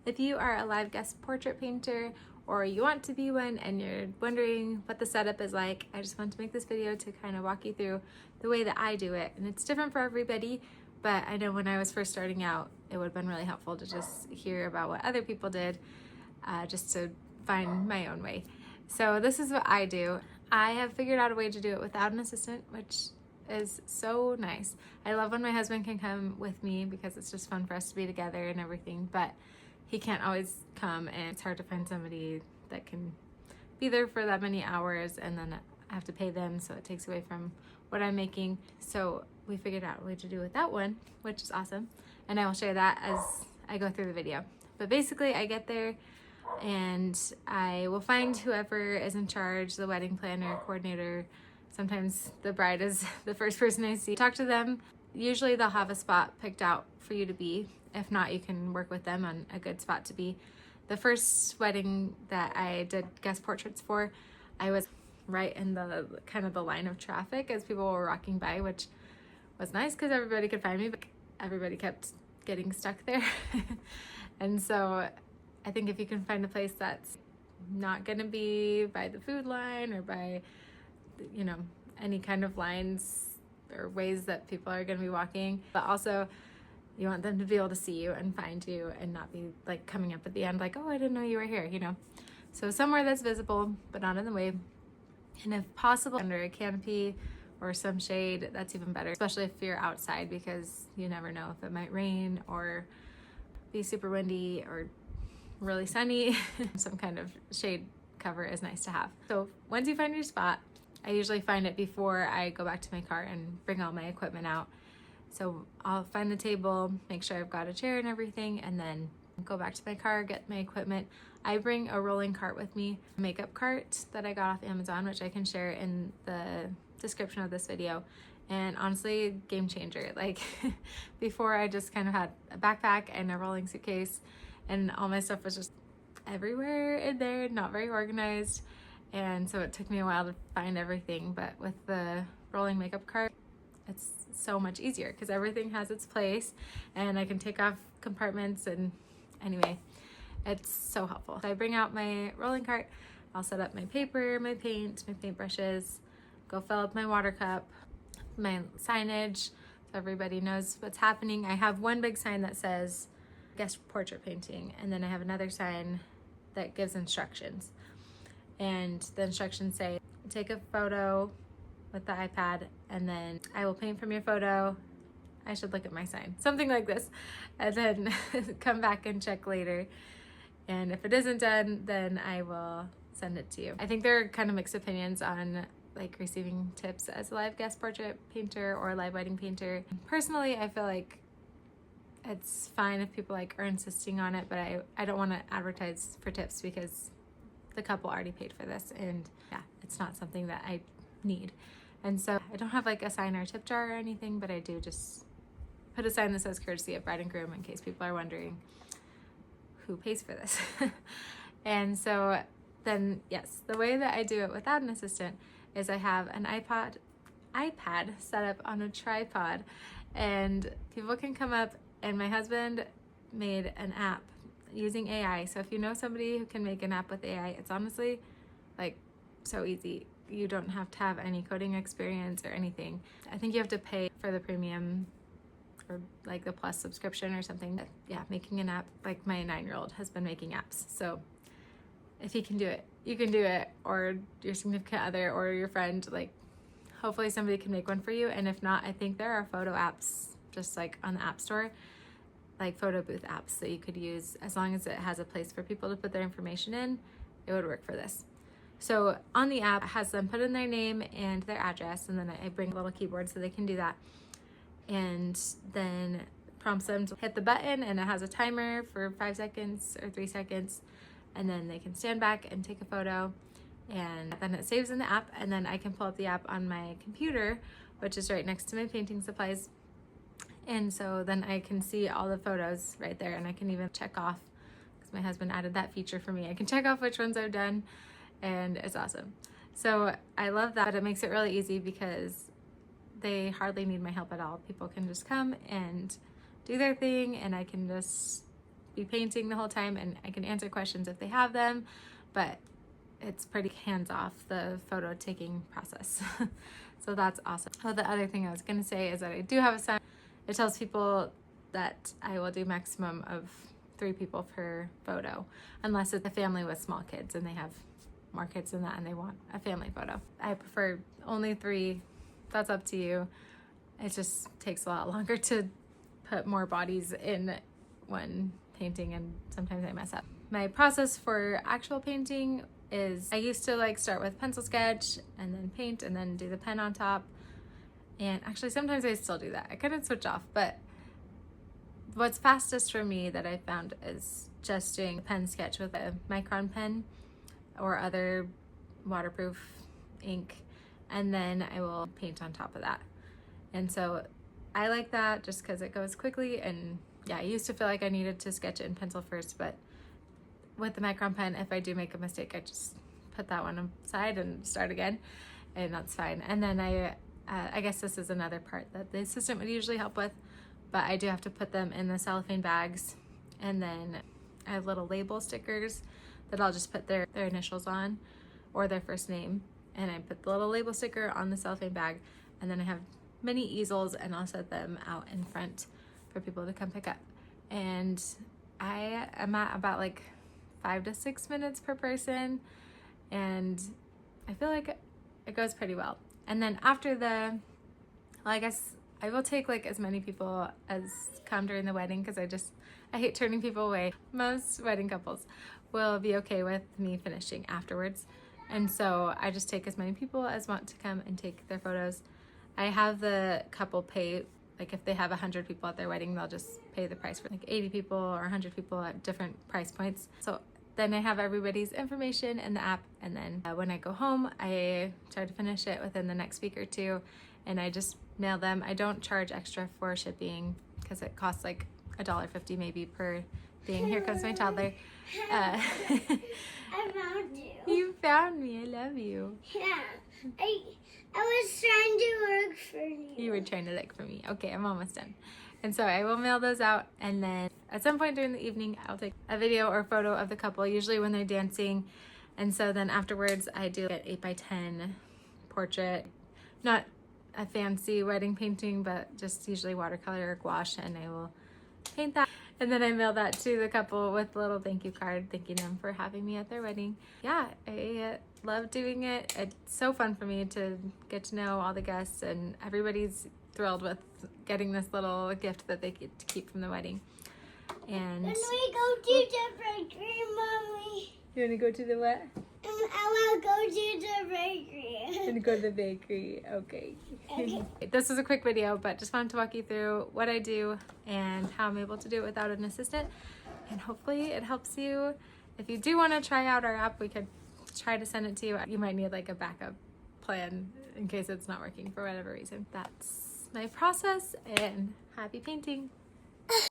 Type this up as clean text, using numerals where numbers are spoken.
If you are a live guest portrait painter or you want to be one and you're wondering what the setup is like, I just want to make this video to kind of walk you through the way that I do it. And it's different for everybody, but I know when I was first starting out, it would have been really helpful to just hear about what other people did, just to find my own way. So this is what I do. I have figured out a way to do it without an assistant, which is so nice. I love when my husband can come with me because it's just fun for us to be together and everything, but he can't always come and it's hard to find somebody that can be there for that many hours, and then I have to pay them, so it takes away from what I'm making. So we figured out a way to do it with that one, which is awesome, and I will share that as I go through the video. But basically I get there and I will find whoever is in charge, the wedding planner, coordinator. Sometimes the bride is the first person I see. Talk to them. Usually they'll have a spot picked out for you to be. If not, you can work with them on a good spot to be. The first wedding that I did guest portraits for, I was right in the kind of the line of traffic as people were walking by, which was nice because everybody could find me, but everybody kept getting stuck there. And so I think if you can find a place that's not gonna be by the food line or by, you know, any kind of lines or ways that people are gonna be walking, but also you want them to be able to see you and find you and not be like coming up at the end like, oh, I didn't know you were here, you know. So somewhere that's visible but not in the way, and if possible under a canopy or some shade, that's even better, especially if you're outside, because you never know if it might rain or be super windy or really sunny. Some kind of shade cover is nice to have. So once you find your spot, I usually find it before I go back to my car and bring all my equipment out. So I'll find the table, make sure I've got a chair and everything, and then go back to my car, get my equipment. I bring a rolling cart with me, a makeup cart that I got off Amazon, which I can share in the description of this video. And honestly, game changer. Like before I just kind of had a backpack and a rolling suitcase, and all my stuff was just everywhere in there, not very organized. And so it took me a while to find everything, but with the rolling makeup cart, it's so much easier because everything has its place and I can take off compartments, and anyway, it's so helpful. So I bring out my rolling cart, I'll set up my paper, my paint, my paintbrushes, go fill up my water cup, my signage, so everybody knows what's happening. I have one big sign that says guest portrait painting, and then I have another sign that gives instructions, and the instructions say take a photo with the iPad and then I will paint from your photo. I should look at my sign, something like this, and then come back and check later, and if it isn't done, then I will send it to you. I think there are kind of mixed opinions on like receiving tips as a live guest portrait painter or a live wedding painter. Personally, I feel like it's fine if people like are insisting on it, but I don't want to advertise for tips because the couple already paid for this, and yeah, it's not something that I need. And so I don't have like a sign or tip jar or anything, but I do just put a sign that says courtesy of bride and groom in case people are wondering who pays for this. And so then, yes, the way that I do it without an assistant is I have an iPad set up on a tripod, and people can come up, and my husband made an app using AI. So if you know somebody who can make an app with AI, it's honestly like so easy. You don't have to have any coding experience or anything. I think you have to pay for the premium or like the plus subscription or something. But yeah, making an app, like my 9-year-old has been making apps. So if he can do it, you can do it, or your significant other or your friend. Like hopefully somebody can make one for you. And if not, I think there are photo apps just like on the App Store, like photo booth apps that you could use. As long as it has a place for people to put their information in, it would work for this. So on the app, it has them put in their name and their address, and then I bring a little keyboard so they can do that, and then prompts them to hit the button, and it has a timer for 5 seconds or 3 seconds, and then they can stand back and take a photo, and then it saves in the app, and then I can pull up the app on my computer, which is right next to my painting supplies. And so then I can see all the photos right there, and I can even check off, because my husband added that feature for me. I can check off which ones I've done, and it's awesome. So I love that. It makes it really easy because they hardly need my help at all. People can just come and do their thing, and I can just be painting the whole time, and I can answer questions if they have them, but it's pretty hands-off, the photo taking process. So that's awesome. Oh, the other thing I was gonna say is that I do have a sign. It tells people that I will do maximum of 3 people per photo, unless it's a family with small kids and they have more kids than that and they want a family photo. I prefer only 3. That's up to you. It just takes a lot longer to put more bodies in one painting, and sometimes I mess up. My process for actual painting is I used to like start with pencil sketch and then paint and then do the pen on top. And actually sometimes I still do that. I kind of switch off, but what's fastest for me that I found is just doing a pen sketch with a Micron pen or other waterproof ink, and then I will paint on top of that. And so I like that just because it goes quickly. And yeah, I used to feel like I needed to sketch it in pencil first, but with the Micron pen, if I do make a mistake, I just put that one aside and start again, and that's fine. And then I guess this is another part that the assistant would usually help with, but I do have to put them in the cellophane bags, and then I have little label stickers that I'll just put their initials on or their first name, and I put the little label sticker on the cellophane bag, and then I have mini easels and I'll set them out in front for people to come pick up. And I am at about like 5 to 6 minutes per person, and I feel like it goes pretty well. And then after well, I guess I will take like as many people as come during the wedding, because I hate turning people away. Most wedding couples will be okay with me finishing afterwards, and so I just take as many people as want to come and take their photos. I have the couple pay, like if they have 100 people at their wedding, they'll just pay the price for like 80 people or 100 people at different price points. So then I have everybody's information in the app, and then when I go home, I try to finish it within the next week or 2, and I just mail them. I don't charge extra for shipping because it costs like $1.50 maybe per thing. Here comes my toddler. I found you. You found me. I love you. Yeah. I was trying to look for you. You were trying to look for me. Okay, I'm almost done. And so I will mail those out, and then at some point during the evening, I'll take a video or photo of the couple, usually when they're dancing. And so then afterwards, I do an 8x10 portrait, not a fancy wedding painting, but just usually watercolor or gouache, and I will paint that. And then I mail that to the couple with a little thank you card, thanking them for having me at their wedding. Yeah, I love doing it. It's so fun for me to get to know all the guests, and everybody's thrilled with getting this little gift that they get to keep from the wedding. And When we go to the bakery, Mommy. you want to go to the what? I want to go to the bakery. I'm gonna go to the bakery. Okay. Okay. This was a quick video, but just wanted to walk you through what I do and how I'm able to do it without an assistant. And hopefully it helps you. If you do want to try out our app, we could try to send it to you. You might need like a backup plan in case it's not working for whatever reason. That's my process, and happy painting.